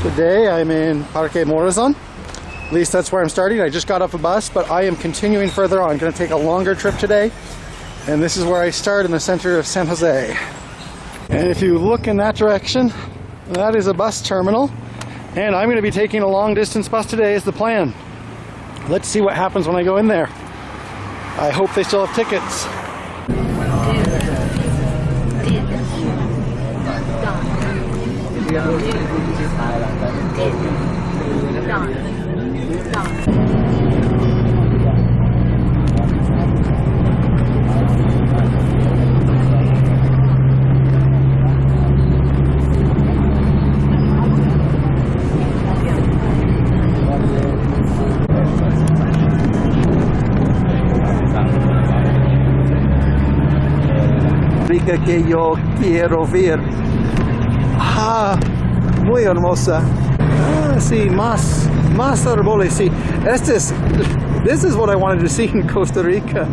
Today I'm in Parque Morazon. At least that's where I'm starting. I just got off a bus, but I am continuing further on. I'm going to take a longer trip today. And this is where I start in the center of San Jose. And if you look in that direction, that is a bus terminal. And I'm going to be taking a long distance bus today is the plan. Let's see what happens when I go in there. I hope they still have tickets. Rica que yo quiero ver. Ah, muy hermosa. Ah, sí, más árboles. Sí, this is what I wanted to see in Costa Rica.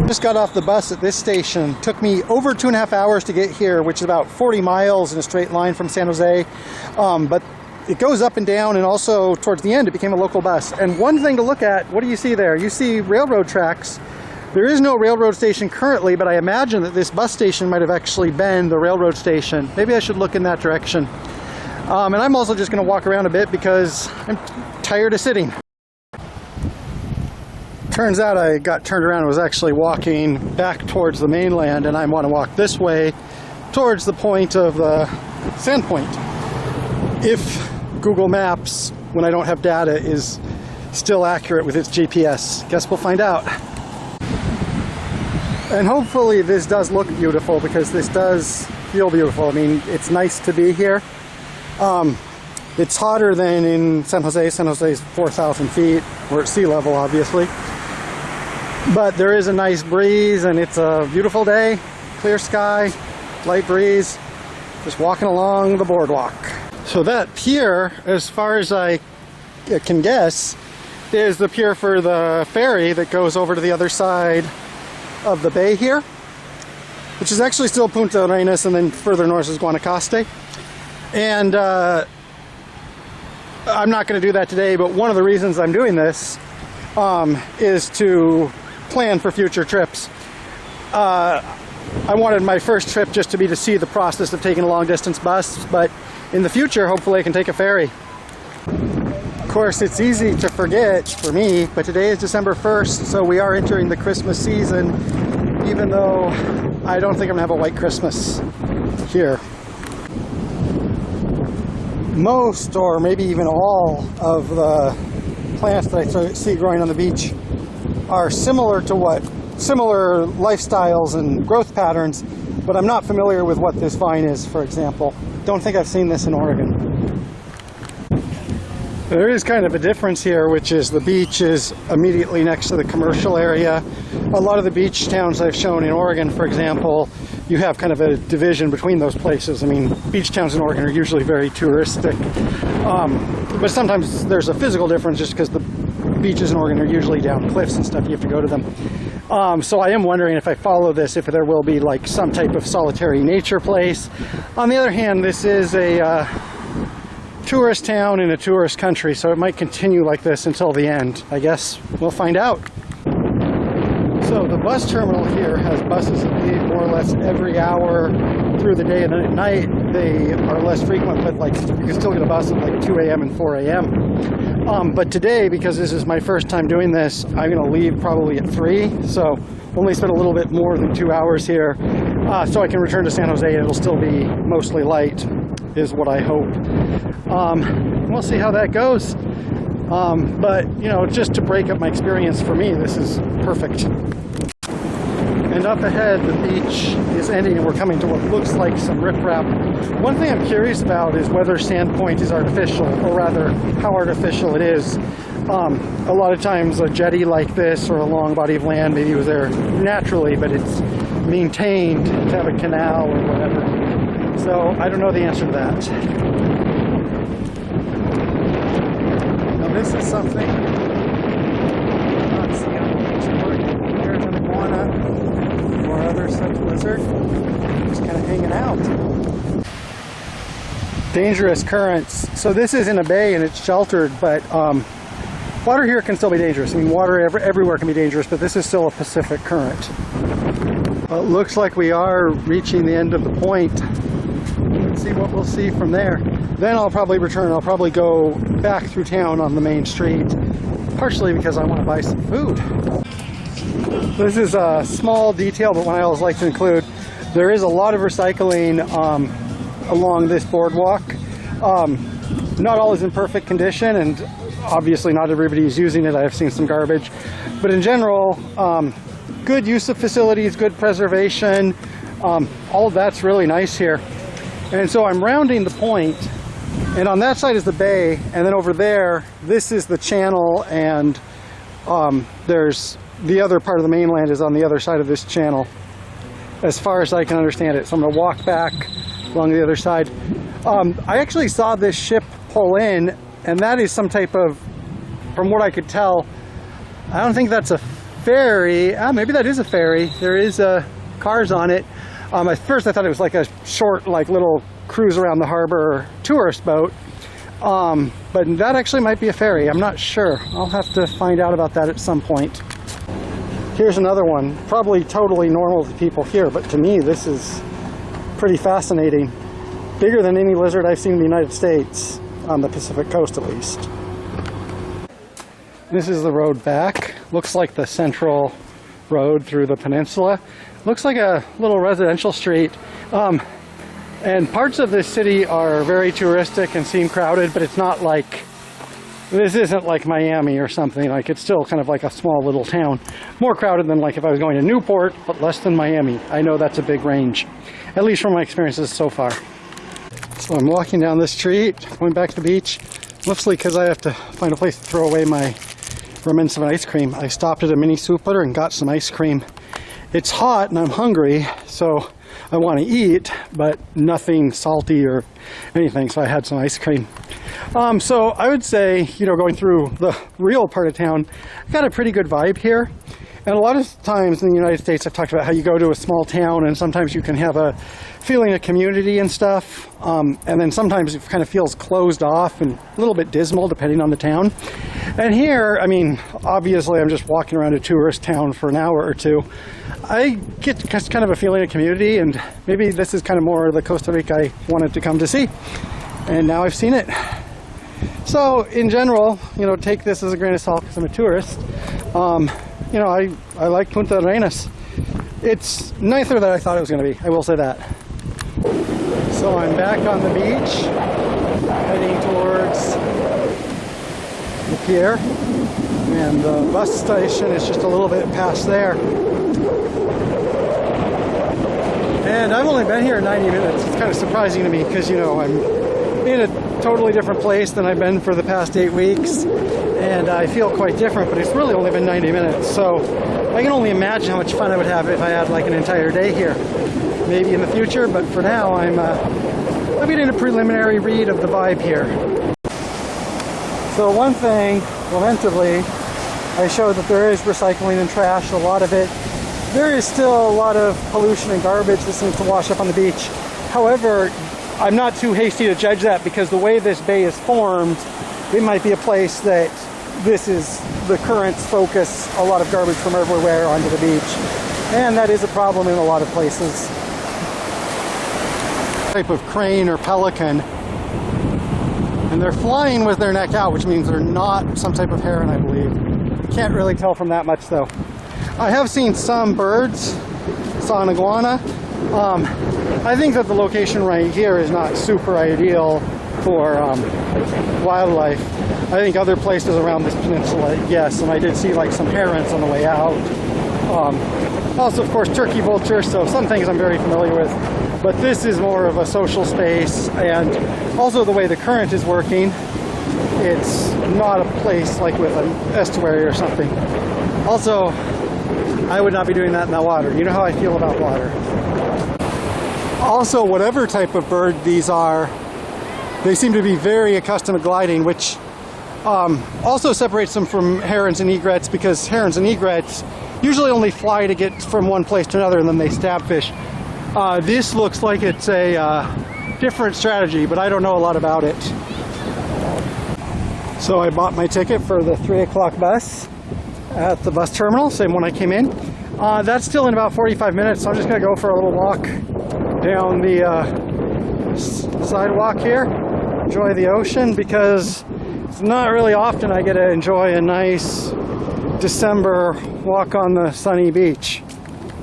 Just got off the bus at this station. Took me over 2.5 hours to get here, which is about 40 miles in a straight line from San Jose. But it goes up and down, and also towards the end it became a local bus. And one thing to look at, what do you see there? You see railroad tracks. There is no railroad station currently, but I imagine that this bus station might have actually been the railroad station. Maybe I should look in that direction. And I'm also just going to walk around a bit because I'm tired of sitting. Turns out I got turned around and was actually walking back towards the mainland, and I want to walk this way towards the point of the sand point. If Google Maps, when I don't have data, is still accurate with its GPS. Guess we'll find out. And hopefully this does look beautiful, because this does feel beautiful. I mean, it's nice to be here. It's hotter than in San Jose. San Jose is 4,000 feet. We're at sea level, obviously. But there is a nice breeze, and it's a beautiful day. Clear sky, light breeze, just walking along the boardwalk. So that pier, as far as I can guess, is the pier for the ferry that goes over to the other side of the bay here, which is actually still Puntarenas, and then further north is Guanacaste. And I'm not going to do that today, but one of the reasons I'm doing this is to plan for future trips. I wanted my first trip just to be to see the process of taking a long distance bus, but in the future hopefully I can take a ferry. Of course, it's easy to forget for me, but today is December 1st, so we are entering the Christmas season, even though I don't think I'm gonna have a white Christmas here. Most, or maybe even all, of the plants that I see growing on the beach are similar lifestyles and growth patterns, but I'm not familiar with what this vine is, for example. Don't think I've seen this in Oregon. There is kind of a difference here, which is the beach is immediately next to the commercial area. A lot of the beach towns I've shown in Oregon, for example, you have kind of a division between those places. I mean, beach towns in Oregon are usually very touristic, but sometimes there's a physical difference just because the beaches in Oregon are usually down cliffs and stuff. You have to go to them. So I am wondering if I follow this, if there will be like some type of solitary nature place. On the other hand, this is a tourist town in a tourist country, so it might continue like this until the end. I guess we'll find out. So the bus terminal here has buses that leave more or less every hour through the day, and then at night they are less frequent, but like you can still get a bus at like 2 a.m. and 4 a.m. But today, because this is my first time doing this, I'm going to leave probably at 3, so only spend a little bit more than 2 hours here, so I can return to San Jose and it'll still be mostly light, is what I hope. We'll see how that goes. But, you know, just to break up my experience, for me, this is perfect. And up ahead, the beach is ending and we're coming to what looks like some riprap. One thing I'm curious about is whether Sandpoint is artificial, or rather, how artificial it is. A lot of times a jetty like this, or a long body of land, maybe it was there naturally, but it's maintained to have a canal or whatever. So I don't know the answer to that. Now this is something I'm not seeing on the beach anymore. There's an iguana or other such lizard just kind of hanging out. Dangerous currents. So this is in a bay and it's sheltered, but water here can still be dangerous. I mean, water everywhere can be dangerous, but this is still a Pacific current. Well, it looks like we are reaching the end of the point. Let's see what we'll see from there. Then I'll probably return. I'll probably go back through town on the main street, partially because I want to buy some food. This is a small detail, but one I always like to include. There is a lot of recycling along this boardwalk. Not all is in perfect condition, and obviously not everybody is using it. I've seen some garbage. But in general, good use of facilities, good preservation. All of that's really nice here. And so I'm rounding the point, and on that side is the bay, and then over there, this is the channel, and there's the other part of the mainland is on the other side of this channel, as far as I can understand it. So I'm going to walk back along the other side. I actually saw this ship pull in, and that is some type of, from what I could tell, I don't think that's a ferry. Maybe that is a ferry. There is cars on it. At first I thought it was like a short, like little cruise around the harbor tourist boat. But that actually might be a ferry. I'm not sure. I'll have to find out about that at some point. Here's another one. Probably totally normal to people here, but to me this is pretty fascinating. Bigger than any lizard I've seen in the United States, on the Pacific coast at least. This is the road back. Looks like the central road through the peninsula. Looks like a little residential street. And parts of this city are very touristic and seem crowded, but it's not like, this isn't like Miami or something. Like, it's still kind of like a small little town. More crowded than like if I was going to Newport, but less than Miami. I know that's a big range, at least from my experiences so far. So I'm walking down this street, going back to the beach, mostly because I have to find a place to throw away my remnants of an ice cream. I stopped at a mini soup butter and got some ice cream. It's hot and I'm hungry, so I want to eat, but nothing salty or anything, so I had some ice cream. So I would say, you know, going through the real part of town, I got a pretty good vibe here. And a lot of times in the United States, I've talked about how you go to a small town and sometimes you can have a feeling of community and stuff. And then sometimes it kind of feels closed off and a little bit dismal depending on the town. And here, I mean, obviously I'm just walking around a tourist town for an hour or two. I get kind of a feeling of community, and maybe this is kind of more the Costa Rica I wanted to come to see. And now I've seen it. So in general, you know, take this as a grain of salt because I'm a tourist. You know, I like Puntarenas. It's nicer than I thought it was going to be, I will say that. So I'm back on the beach, heading towards the pier, and the bus station is just a little bit past there. And I've only been here 90 minutes. It's kind of surprising to me because, you know, I'm in a totally different place than I've been for the past 8 weeks, and I feel quite different, but it's really only been 90 minutes. So I can only imagine how much fun I would have if I had like an entire day here. Maybe in the future, but for now I'm getting a preliminary read of the vibe here. So one thing, lamentably, I showed that there is recycling and trash, a lot of it. There is still a lot of pollution and garbage that seems to wash up on the beach. However, I'm not too hasty to judge that because the way this bay is formed, it might be a place that this is the current's focus, a lot of garbage from everywhere onto the beach. And that is a problem in a lot of places. Type of crane or pelican. And they're flying with their neck out, which means they're not some type of heron, I believe. Can't really tell from that much though. I have seen some birds. Saw an iguana. I think that the location right here is not super ideal for wildlife. I think other places around this peninsula, yes, and I did see like some herons on the way out. Also, of course, turkey vulture, so some things I'm very familiar with. But this is more of a social space, and also the way the current is working, it's not a place like with an estuary or something. Also, I would not be doing that in that water. You know how I feel about water. Also, whatever type of bird these are, they seem to be very accustomed to gliding, which also separates them from herons and egrets, because herons and egrets usually only fly to get from one place to another and then they stab fish. This looks like it's a different strategy, but I don't know a lot about it. So I bought my ticket for the 3 o'clock bus at the bus terminal, same one I came in. That's still in about 45 minutes, so I'm just going to go for a little walk down the sidewalk here, enjoy the ocean, because it's not really often I get to enjoy a nice December walk on the sunny beach.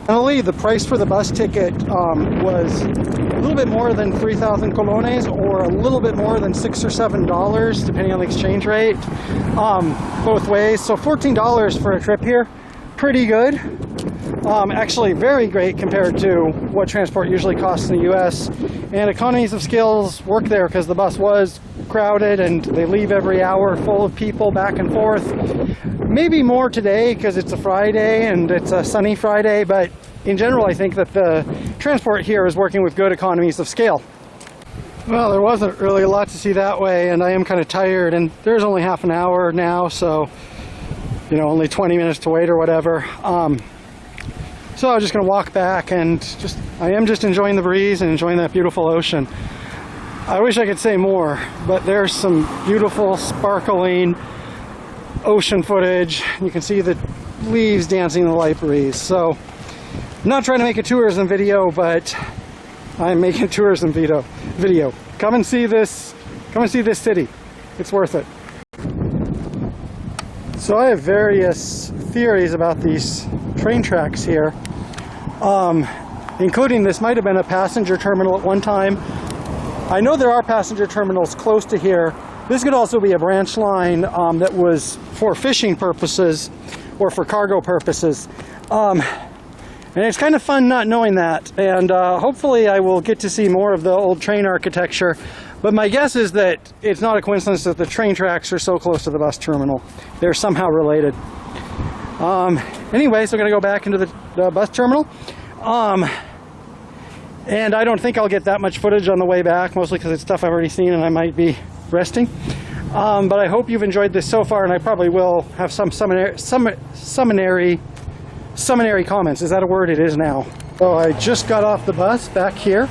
Finally, the price for the bus ticket was a little bit more than 3,000 colones, or a little bit more than $6 or $7, depending on the exchange rate, both ways. So $14 for a trip here, pretty good. Actually very great compared to what transport usually costs in the US, and economies of scales work there because the bus was crowded and they leave every hour full of people back and forth. Maybe more today because it's a Friday and it's a sunny Friday, but in general I think that the transport here is working with good economies of scale. Well, there wasn't really a lot to see that way, and I am kind of tired, and there's only half an hour now, so you know, only 20 minutes to wait or whatever. So I was just going to walk back, and I am just enjoying the breeze and enjoying that beautiful ocean. I wish I could say more, but there's some beautiful, sparkling ocean footage. You can see the leaves dancing in the light breeze. So I'm not trying to make a tourism video, but I'm making a tourism video. Come and see this. Come and see this city. It's worth it. So I have various theories about these train tracks here, including this might have been a passenger terminal at one time. I know there are passenger terminals close to here. This could also be a branch line that was for fishing purposes or for cargo purposes. And it's kind of fun not knowing that, and hopefully I will get to see more of the old train architecture. But my guess is that it's not a coincidence that the train tracks are so close to the bus terminal. They're somehow related. Anyway, so I'm going to go back into the bus terminal. And I don't think I'll get that much footage on the way back, mostly because it's stuff I've already seen and I might be resting. But I hope you've enjoyed this so far, and I probably will have some seminary comments. Is that a word? It is now. So I just got off the bus back here.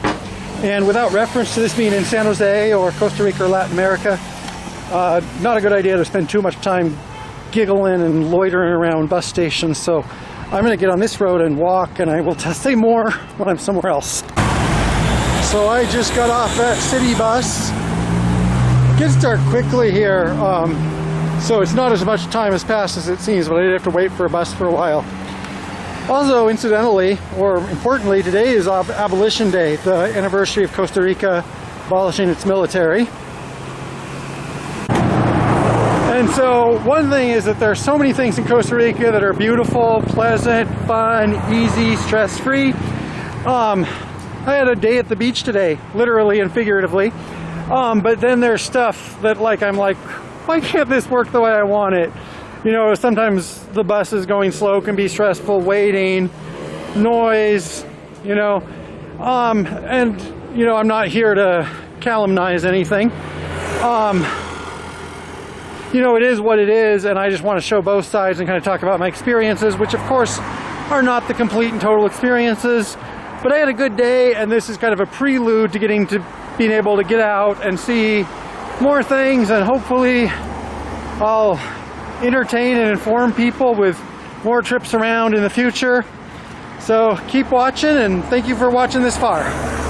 And without reference to this being in San Jose or Costa Rica or Latin America, not a good idea to spend too much time giggling and loitering around bus stations. So I'm going to get on this road and walk, and I will say more when I'm somewhere else. So I just got off that city bus. It gets dark quickly here, so it's not as much time has passed as it seems, but I did have to wait for a bus for a while. Also, incidentally, or importantly, today is Abolition Day, the anniversary of Costa Rica abolishing its military. And so one thing is that there are so many things in Costa Rica that are beautiful, pleasant, fun, easy, stress-free. I had a day at the beach today, literally and figuratively. But then there's stuff that I'm like, why can't this work the way I want it? You know, sometimes the bus is going slow, can be stressful, waiting, noise, you know. And, you know, I'm not here to calumnize anything. you know, it is what it is, and I just want to show both sides and kind of talk about my experiences, which of course are not the complete and total experiences. But I had a good day, and this is kind of a prelude to being able to get out and see more things, and hopefully I'll entertain and inform people with more trips around in the future. So keep watching, and thank you for watching this far.